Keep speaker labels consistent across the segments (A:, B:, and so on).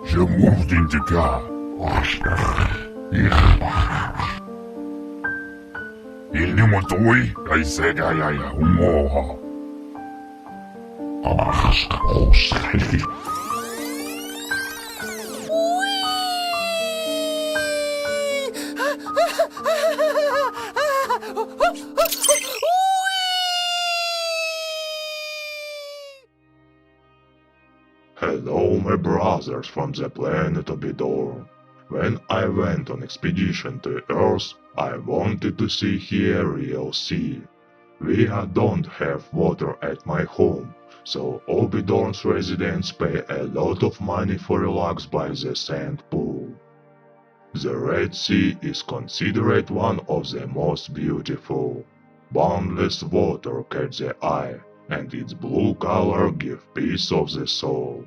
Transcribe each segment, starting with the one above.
A: Je moved into God. 일님은 또이 아이세가야야 우모하.
B: Hello, my brothers from the planet Obidorn. When I went on expedition to Earth, I wanted to see here real sea. We don't have water at my home, so Obidorn's residents pay a lot of money for relax by the sand pool. The Red Sea is considered one of the most beautiful. Boundless water catch the eye, and its blue color gives peace of the soul.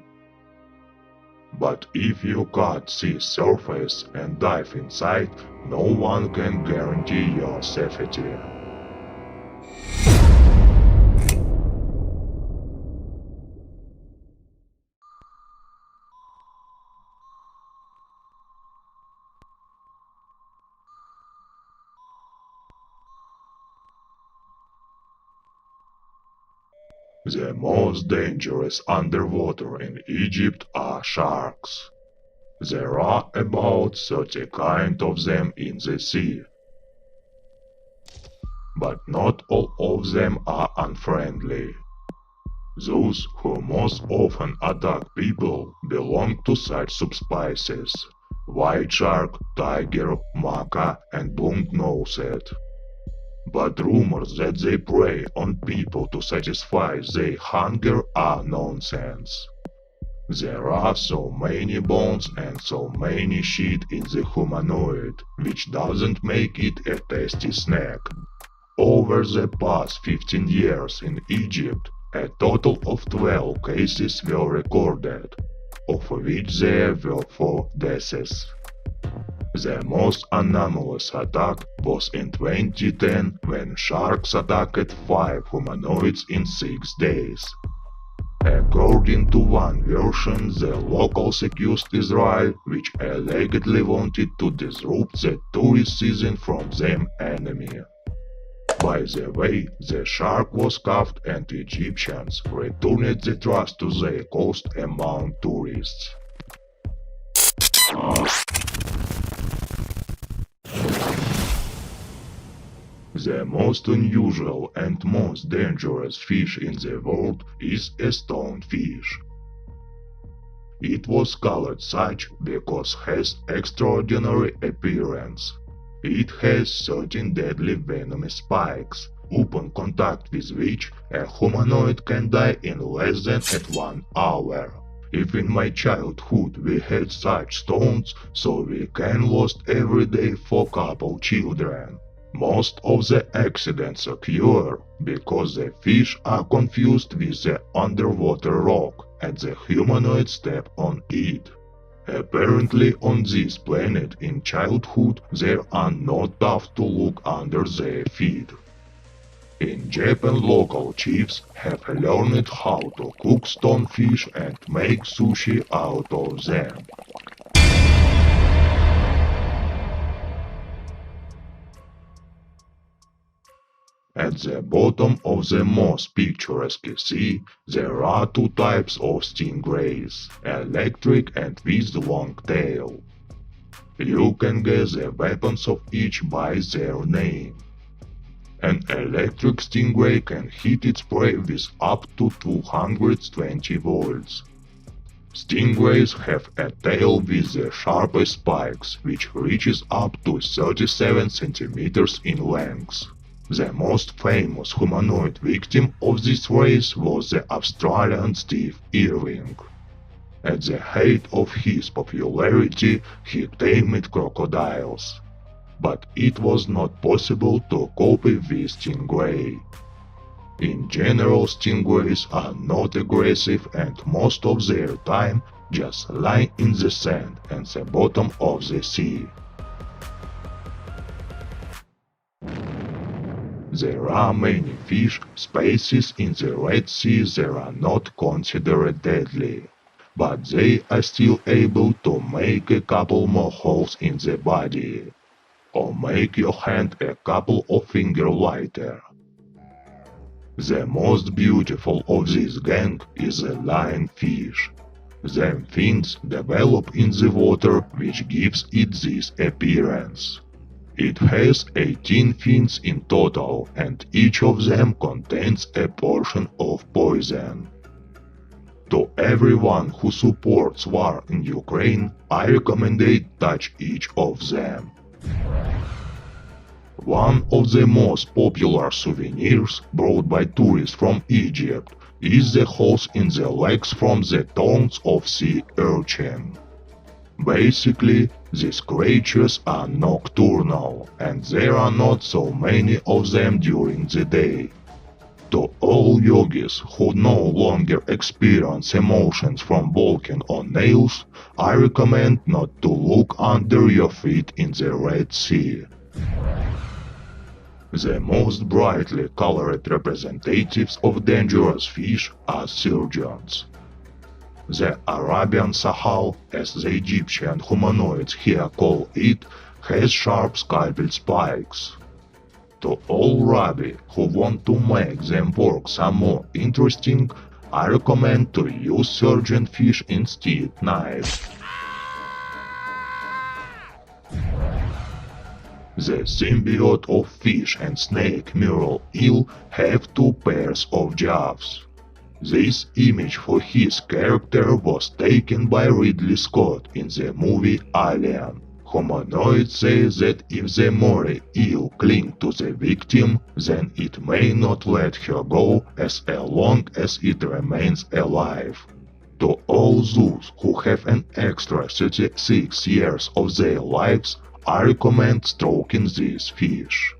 B: But if you can't see surface and dive inside, no one can guarantee your safety. The most dangerous underwater in Egypt are sharks. There are about 30 kinds of them in the sea. But not all of them are unfriendly. Those who most often attack people belong to such subspecies: white shark, tiger, maka, and blunt-nosed. But rumors that they prey on people to satisfy their hunger are nonsense. There are so many bones and so many shit in the humanoid, which doesn't make it a tasty snack. Over the past 15 years in Egypt, a total of 12 cases were recorded, of which there were 4 deaths. The most anomalous attack was in 2010 when sharks attacked 5 humanoids in 6 days. According to one version, the locals accused Israel, which allegedly wanted to disrupt the tourist season from them enemy. By the way, the shark was caught and Egyptians returned the trust to their coast among tourists. The most unusual and most dangerous fish in the world is a stonefish. It was called such because it has extraordinary appearance. It has 13 deadly venomous spikes, upon contact with which a humanoid can die in less than 1 hour. If in my childhood we had such stones, so we can lost every day for couple children. Most of the accidents occur because the fish are confused with the underwater rock and the humanoid step on it. Apparently on this planet in childhood they are not tough to look under their feet. In Japan, local chiefs have learned how to cook stonefish and make sushi out of them. At the bottom of the most picturesque sea, there are 2 types of stingrays, electric and with long tail. You can guess the weapons of each by their name. An electric stingray can hit its prey with up to 220 volts. Stingrays have a tail with the sharpest spikes, which reaches up to 37 centimeters in length. The most famous humanoid victim of this race was the Australian Steve Irving. At the height of his popularity, he tamed crocodiles. But it was not possible to copy with stingray. In general, stingrays are not aggressive and most of their time just lie in the sand and the bottom of the sea. There are many fish species in the Red Sea that are not considered deadly. but they are still able to make a couple more holes in the body, or make your hand a couple of fingers lighter. The most beautiful of this gang is the lionfish. Them fins develop in the water, which gives it this appearance. It has 18 fins in total, and each of them contains a portion of poison. To everyone who supports war in Ukraine, I recommend touch each of them. One of the most popular souvenirs brought by tourists from Egypt is the holes in the legs from the tongues of sea urchin. Basically, these creatures are nocturnal, and there are not so many of them during the day. To all yogis who no longer experience emotions from walking on nails, I recommend not to look under your feet in the Red Sea. The most brightly colored representatives of dangerous fish are sturgeons. The Arabian Sahal, as the Egyptian humanoids here call it, has sharp scalpel spikes. To all rabbi who want to make them work some more interesting, I recommend to use surgeon fish instead knives. The symbiote of fish and snake mural eel have 2 pairs of jaws. This image for his character was taken by Ridley Scott in the movie Alien. Humanoids say that if the moray eel clings to the victim, then it may not let her go as long as it remains alive. To all those who have an extra 36 years of their lives, I recommend stroking this fish.